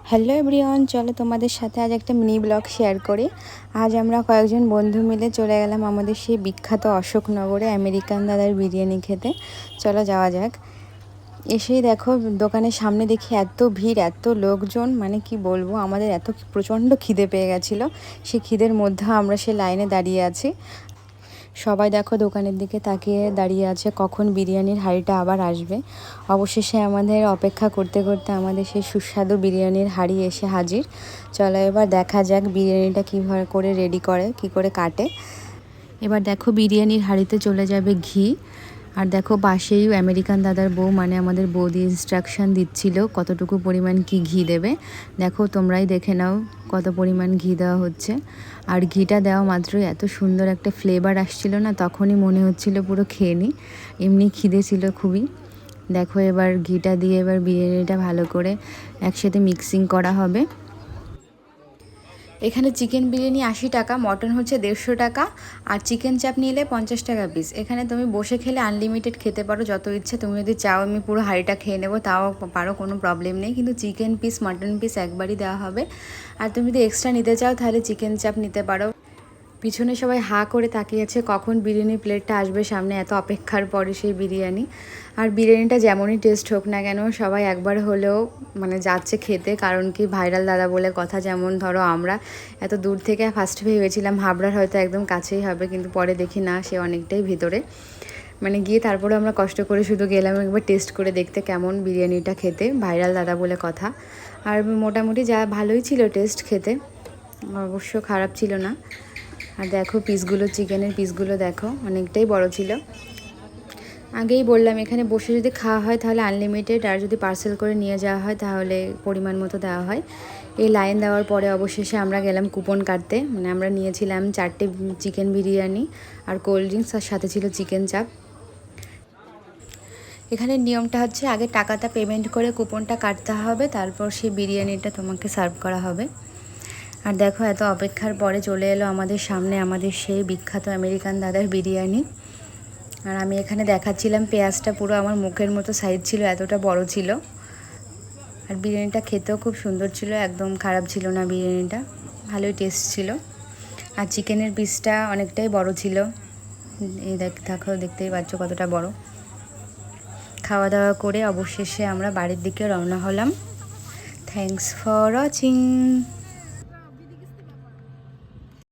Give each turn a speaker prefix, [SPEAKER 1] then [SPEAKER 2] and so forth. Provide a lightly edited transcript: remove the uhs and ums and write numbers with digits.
[SPEAKER 1] Hello everyone, চলো তোমাদের সাথে আজ একটা মিনি ব্লগ শেয়ার করি। আজ আমরা কয়েকজন বন্ধু মিলে চলে গেলাম আমাদের সেই বিখ্যাত অশোকনগরে আমেরিকান দাদার বিরিয়ানি খেতে। চলো যাওয়া যাক। এসেই দেখো দোকানের সামনে দেখি এত ভিড়, এত লোকজন, মানে কি বলবো, আমাদের এত প্রচণ্ড খিদে পেয়ে গেছিলো। সেই খিদের মধ্যে আমরা সে লাইনে দাঁড়িয়ে আছি। সবাই দেখো দোকানের দিকে তাকিয়ে দাঁড়িয়ে আছে কখন বিরিয়ানির হাঁড়িটা আবার আসবে। অবশেষে আমাদের অপেক্ষা করতে করতে আমাদের সেই সুস্বাদু বিরিয়ানির হাঁড়ি এসে হাজির। চলো এবার দেখা যাক বিরিয়ানিটা কীভাবে করে রেডি করে, কি করে কাটে। এবার দেখো বিরিয়ানির হাঁড়িতে চলে যাবে ঘি। আর দেখো পাশেই আমেরিকান দাদার বউ, মানে আমাদের বৌদি ইনস্ট্রাকশান দিচ্ছিল কতটুকু পরিমাণ কি ঘি দেবে। দেখো তোমরাই দেখে নাও কত পরিমাণ ঘি দেওয়া হচ্ছে। আর ঘিটা দেওয়া মাত্রই এত সুন্দর একটা ফ্লেভার আসছিল না, তখনই মনে হচ্ছিল পুরো খেয়ে নিই, এমনি খিদে ছিল খুবই। দেখো এবার ঘিটা দিয়ে এবার বিরিয়ানিটা ভালো করে একসাথে মিক্সিং করা হবে। এখানে চিকেন বিরিয়ানি 80 টাকা, মটন হচ্ছে 150 টাকা, আর চিকেন চাপ নিলে 50 টাকা পিস। এখানে তুমি বসে খেলে আনলিমিটেড খেতে পারো যত ইচ্ছে। তুমি যদি চাও আমি পুরো হাঁড়িটা খেয়ে নেবো তাও পারো, কোনো প্রবলেম নেই। কিন্তু চিকেন পিস মটন পিস একবারই দেওয়া হবে। আর তুমি যদি এক্সট্রা নিতে চাও তাহলে চিকেন চাপ নিতে পারো। পিছনে সবাই হাঁ করে তাকিয়ে আছে কখন বিরিয়ানি প্লেটটা আসবে সামনে, এত অপেক্ষার পরে সেই বিরিয়ানি। আর বিরিয়ানিটা যেমনই টেস্ট হোক না কেন সবাই একবার হলেও মানে যাচ্ছে খেতে, কারণ কি ভাইরাল দাদা বলে কথা। যেমন ধরো আমরা এত দূর থেকে ফার্স্ট ভেবেছিলাম হাবড়ার হয়তো একদম কাছেই হবে, কিন্তু পরে দেখি না, সে অনেকটাই ভিতরে। মানে গিয়ে তারপরে আমরা কষ্ট করে শুধু গেলাম একবার টেস্ট করে দেখতে কেমন বিরিয়ানিটা খেতে, ভাইরাল দাদা বলে কথা। আর মোটামুটি যা ভালোই ছিল টেস্ট খেতে, অবশ্য খারাপ ছিল না। আর দেখো পিসগুলো, চিকেনের পিসগুলো দেখো অনেকটাই বড় ছিল। আগেই বললাম এখানে বসে যদি খাওয়া হয় তাহলে আনলিমিটেড, আর যদি পার্সেল করে নিয়ে যাওয়া হয় তাহলে পরিমাণ মতো দেওয়া হয়। এই লাইন দেওয়ার পরে অবশেষে আমরা গেলাম কুপন কাটতে। মানে আমরা নিয়েছিলাম 4টে চিকেন বিরিয়ানি আর কোল্ড ড্রিঙ্কস, আর সাথে ছিল চিকেন চাপ। এখানে নিয়মটা হচ্ছে আগে টাকাটা পেমেন্ট করে কুপনটা কাটতে হবে, তারপর সেই বিরিয়ানিটা তোমাকে সার্ভ করা হবে। আর দেখো এত অপেক্ষার পরে চলে এলো আমাদের সামনে আমাদের সেই বিখ্যাত আমেরিকান দাদার বিরিয়ানি। আর আমি এখানে দেখাচ্ছিলাম পেঁয়াজটা পুরো আমার মুখের মতো সাইজ ছিল, এতটা বড় ছিল। আর বিরিয়ানিটা খেতেও খুব সুন্দর ছিল, একদম খারাপ ছিল না বিরিয়ানিটা, ভালোই টেস্ট ছিল। আর চিকেনের পিসটা অনেকটাই বড় ছিল, এই দেখো দেখতেই পাচ্ছ কতটা বড়। খাওয়া দাওয়া করে অবশেষে আমরা বাড়ির দিকে রওনা হলাম। Thanks for watching.